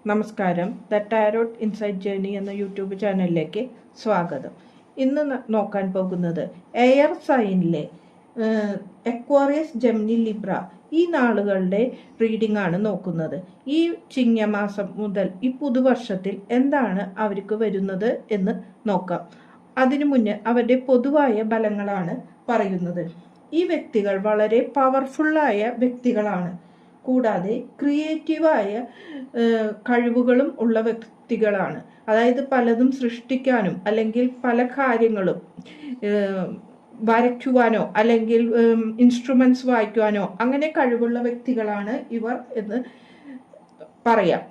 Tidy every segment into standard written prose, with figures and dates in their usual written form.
നമസ്കാരം. The tarot insight journey എന്ന YouTube ചാനലിലേക്ക് സ്വാഗതം. ഇന്ന് നോക്കാൻ പോകുന്നത് എയർ സൈനിലെ എക്വാറിയസ്, ജെമിനി, ലിബ്ര ഈ നാളുകളുടെ റീഡിംഗ് ആണ് നോക്കുന്നത്. ഈ ചിങ്ങമാസം മുതൽ ഈ പുതുവർഷത്തിൽ എന്താണ് അവർക്ക് വരുന്നത് എന്ന് നോക്കാം. അതിനു മുന്നേ അവരുടെ പൊതുവായ ഫലങ്ങളാണ് പറയുന്നത്. ഈ വ്യക്തികൾ വളരെ പവർഫുള്ളായ വ്യക്തികളാണ്. കൂടാതെ ക്രിയേറ്റീവായ കഴിവുകളും ഉള്ള വ്യക്തികളാണ്. അതായത് പലതും സൃഷ്ടിക്കാനും അല്ലെങ്കിൽ പല കാര്യങ്ങളും വരയ്ക്കുവാനോ അല്ലെങ്കിൽ ഇൻസ്ട്രുമെൻറ്റ്സ് വായിക്കുവാനോ അങ്ങനെ കഴിവുള്ള വ്യക്തികളാണ് ഇവർ എന്ന് പറയാം.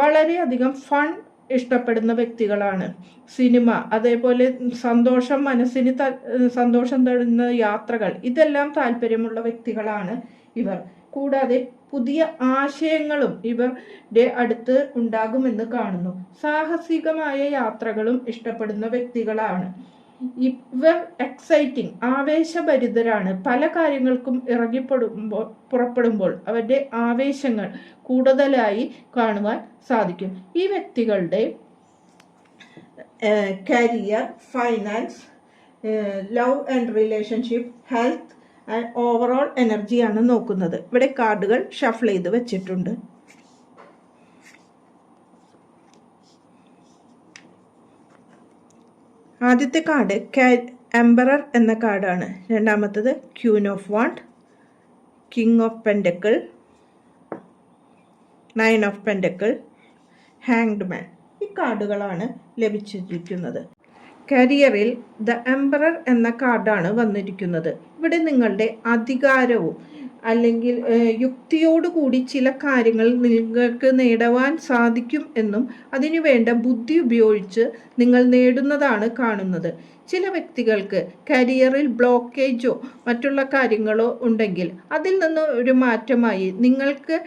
വളരെയധികം ഫൺ ഇഷ്ടപ്പെടുന്ന വ്യക്തികളാണ്. സിനിമ, അതേപോലെ മനസ്സിന് സന്തോഷം തരുന്ന യാത്രകൾ, ഇതെല്ലാം താല്പര്യമുള്ള വ്യക്തികളാണ് ഇവർ. കൂടാതെ പുതിയ ആശയങ്ങളും ഇവരുടെ അടുത്ത് ഉണ്ടാകുമെന്ന് കാണുന്നു. സാഹസികമായ യാത്രകളും ഇഷ്ടപ്പെടുന്ന വ്യക്തികളാണ് ഇവർ. എക്സൈറ്റിംഗ്, ആവേശഭരിതരാണ്. പല കാര്യങ്ങൾക്കും പുറപ്പെടുമ്പോൾ അവരുടെ ആവേശങ്ങൾ കൂടുതലായി കാണുവാൻ സാധിക്കും. ഈ വ്യക്തികളുടെ career, finance, love and relationship, health and overall എനർജിയാണ് നോക്കുന്നത്. ഇവിടെ കാർഡുകൾ ഷഫിൾ ചെയ്ത് വെച്ചിട്ടുണ്ട്. ആദ്യത്തെ കാർഡ് എംപറർ എന്ന കാർഡാണ്. രണ്ടാമത്തത് queen of wand, king of pentacle, nine of pentacle, hanged man. ഈ കാർഡുകളാണ് ലഭിച്ചിരിക്കുന്നത്. കരിയറിൽ ദ എംപറർ എന്ന കാർഡാണ് വന്നിരിക്കുന്നത്. ഇവിടെ നിങ്ങളുടെ അധികാരവും അല്ലെങ്കിൽ യുക്തിയോടുകൂടി ചില കാര്യങ്ങൾ നിങ്ങൾക്ക് നേടുവാൻ സാധിക്കും എന്നും അതിനുവേണ്ട ബുദ്ധി ഉപയോഗിച്ച് നിങ്ങൾ നേടുന്നതാണ് കാണുന്നത്. ചില വ്യക്തികൾക്ക് കരിയറിൽ ബ്ലോക്കേജോ മറ്റുള്ള കാര്യങ്ങളോ ഉണ്ടെങ്കിൽ അതിൽ നിന്ന് ഒരു മാറ്റമായി നിങ്ങൾക്ക്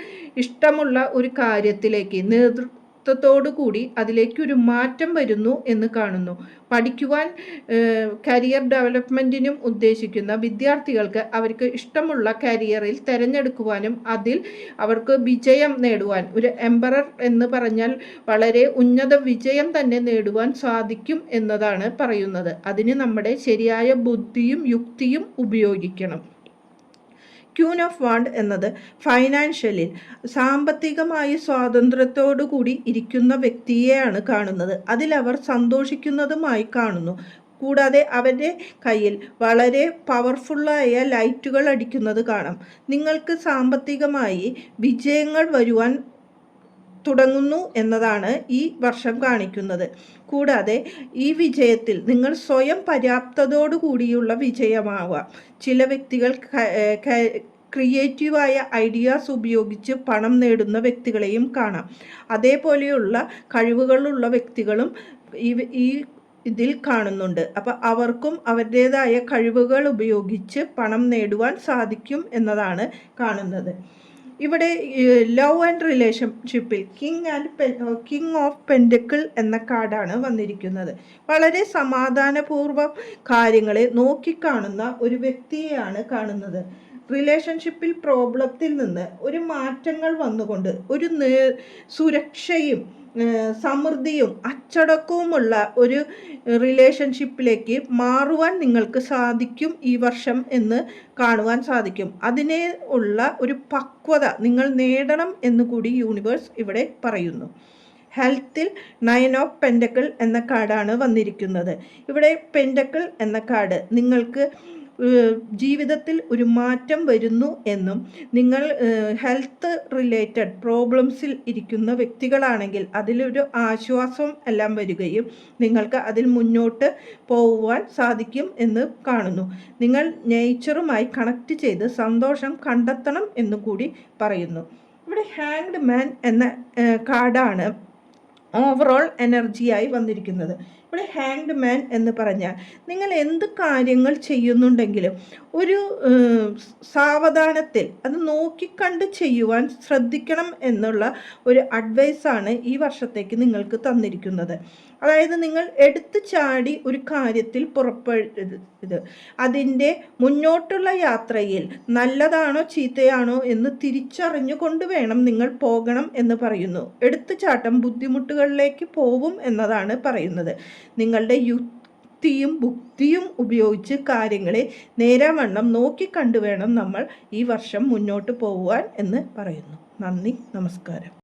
ഇഷ്ടമുള്ള ഒരു കാര്യത്തിലേക്ക് കൂടി അതിലേക്കൊരു മാറ്റം വരുന്നു എന്ന് കാണുന്നു. പഠിക്കുവാൻ കരിയർ ഡെവലപ്മെൻറ്റിനും ഉദ്ദേശിക്കുന്ന വിദ്യാർത്ഥികൾക്ക് അവർക്ക് ഇഷ്ടമുള്ള കരിയറിൽ തിരഞ്ഞെടുക്കുവാനും അതിൽ അവർക്ക് വിജയം നേടുവാൻ, ഒരു എംപറർ എന്ന് പറഞ്ഞാൽ വളരെ ഉന്നത വിജയം തന്നെ നേടുവാൻ സാധിക്കും എന്നതാണ് പറയുന്നത്. അതിന് നമ്മുടെ ശരിയായ ബുദ്ധിയും യുക്തിയും ഉപയോഗിക്കണം. ക്യൂൻ ഓഫ് വാണ്ട് എന്നത് ഫൈനാൻഷ്യലിൽ സാമ്പത്തികമായി സ്വാതന്ത്ര്യത്തോടു കൂടി ഇരിക്കുന്ന വ്യക്തിയെയാണ് കാണുന്നത്. അതിലവർ സന്തോഷിക്കുന്നതുമായി കാണുന്നു. കൂടാതെ അവരുടെ കയ്യിൽ വളരെ പവർഫുള്ളായ ലൈറ്റുകൾ അടിക്കുന്നത് കാണാം. നിങ്ങൾക്ക് സാമ്പത്തികമായി വിജയങ്ങൾ വരുവാൻ തുടങ്ങുന്നു എന്നതാണ് ഈ വർഷം കാണിക്കുന്നത്. കൂടാതെ ഈ വിജയത്തിൽ നിങ്ങൾ സ്വയം പര്യാപ്തതയോടു കൂടിയുള്ള വിജയമാവാം. ചില വ്യക്തികൾ ക്രിയേറ്റീവായ ഐഡിയാസ് ഉപയോഗിച്ച് പണം നേടുന്ന വ്യക്തികളെയും കാണാം. അതേപോലെയുള്ള കഴിവുകളുള്ള വ്യക്തികളും ഈ ഇതിൽ കാണുന്നുണ്ട്. അപ്പോൾ അവർക്കും അവരുടേതായ കഴിവുകൾ ഉപയോഗിച്ച് പണം നേടുവാൻ സാധിക്കും എന്നതാണ് കാണുന്നത്. ഇവിടെ ലവ് ആൻഡ് റിലേഷൻഷിപ്പിൽ കിങ് ഓഫ് പെൻഡക്കിൾ എന്ന കാർഡാണ് വന്നിരിക്കുന്നത്. വളരെ സമാധാനപൂർവ്വം കാര്യങ്ങളെ നോക്കിക്കാണുന്ന ഒരു വ്യക്തിയെയാണ് കാണുന്നത്. റിലേഷൻഷിപ്പിൽ പ്രോബ്ലത്തിൽ നിന്ന് ഒരു മാറ്റങ്ങൾ വന്നുകൊണ്ട് ഒരു സുരക്ഷയും സമൃദ്ധിയും അച്ചടക്കവുമുള്ള ഒരു റിലേഷൻഷിപ്പിലേക്ക് മാറുവാൻ നിങ്ങൾക്ക് സാധിക്കും ഈ വർഷം എന്ന് കാണുവാൻ സാധിക്കും. അതിനെ ഉള്ള ഒരു പക്വത നിങ്ങൾ നേടണം എന്നുകൂടി യൂണിവേഴ്സ് ഇവിടെ പറയുന്നു. ഹെൽത്തിൽ നയൻ ഓഫ് പെൻഡക്കിൾ എന്ന കാർഡാണ് വന്നിരിക്കുന്നത്. ഇവിടെ പെൻഡക്കിൾ എന്ന കാർഡ് നിങ്ങൾക്ക് ജീവിതത്തിൽ ഒരു മാറ്റം വരുന്നു എന്നും നിങ്ങൾ ഹെൽത്ത് റിലേറ്റഡ് പ്രോബ്ലംസിൽ ഇരിക്കുന്ന വ്യക്തികളാണെങ്കിൽ അതിലൊരു ആശ്വാസം എല്ലാം വരികയും നിങ്ങൾക്ക് അതിൽ മുന്നോട്ട് പോകുവാൻ സാധിക്കും എന്ന് കാണുന്നു. നിങ്ങൾ നേച്ചറുമായി കണക്ട് ചെയ്ത് സന്തോഷം കണ്ടെത്തണം എന്നും കൂടി പറയുന്നു. ഇവിടെ ഹാങ്ഡ് മാൻ എന്ന കാർഡാണ് ഓവറോൾ എനർജിയായി വന്നിരിക്കുന്നത്. അപ്പോൾ ഹാങ്ഡ് മാൻ എന്ന് പറഞ്ഞാൽ നിങ്ങൾ എന്ത് കാര്യങ്ങൾ ചെയ്യുന്നുണ്ടെങ്കിലും ഒരു സാവധാനത്തിൽ അത് നോക്കിക്കണ്ട് ചെയ്യുവാൻ ശ്രദ്ധിക്കണം എന്നുള്ള ഒരു അഡ്വൈസാണ് ഈ വർഷത്തേക്ക് നിങ്ങൾക്ക് തന്നിരിക്കുന്നത്. അതായത് നിങ്ങൾ എടുത്തു ചാടി ഒരു കാര്യത്തിൽ പുറപ്പെടരുത്. അതിൻ്റെ മുന്നോട്ടുള്ള യാത്രയിൽ നല്ലതാണോ ചീത്തയാണോ എന്ന് തിരിച്ചറിഞ്ഞുകൊണ്ട് വേണം നിങ്ങൾ പോകണം എന്ന് പറയുന്നു. എടുത്തുചാട്ടം ബുദ്ധിമുട്ടുകളിലേക്ക് പോവും എന്നതാണ് പറയുന്നത്. നിങ്ങളുടെ യുക്തിയും ബുദ്ധിയും ഉപയോഗിച്ച് കാര്യങ്ങളെ നേരാവണ്ണം നോക്കിക്കണ്ടു വേണം നമ്മൾ ഈ വർഷം മുന്നോട്ട് പോകുവാൻ എന്ന് പറയുന്നു. നന്ദി, നമസ്കാരം.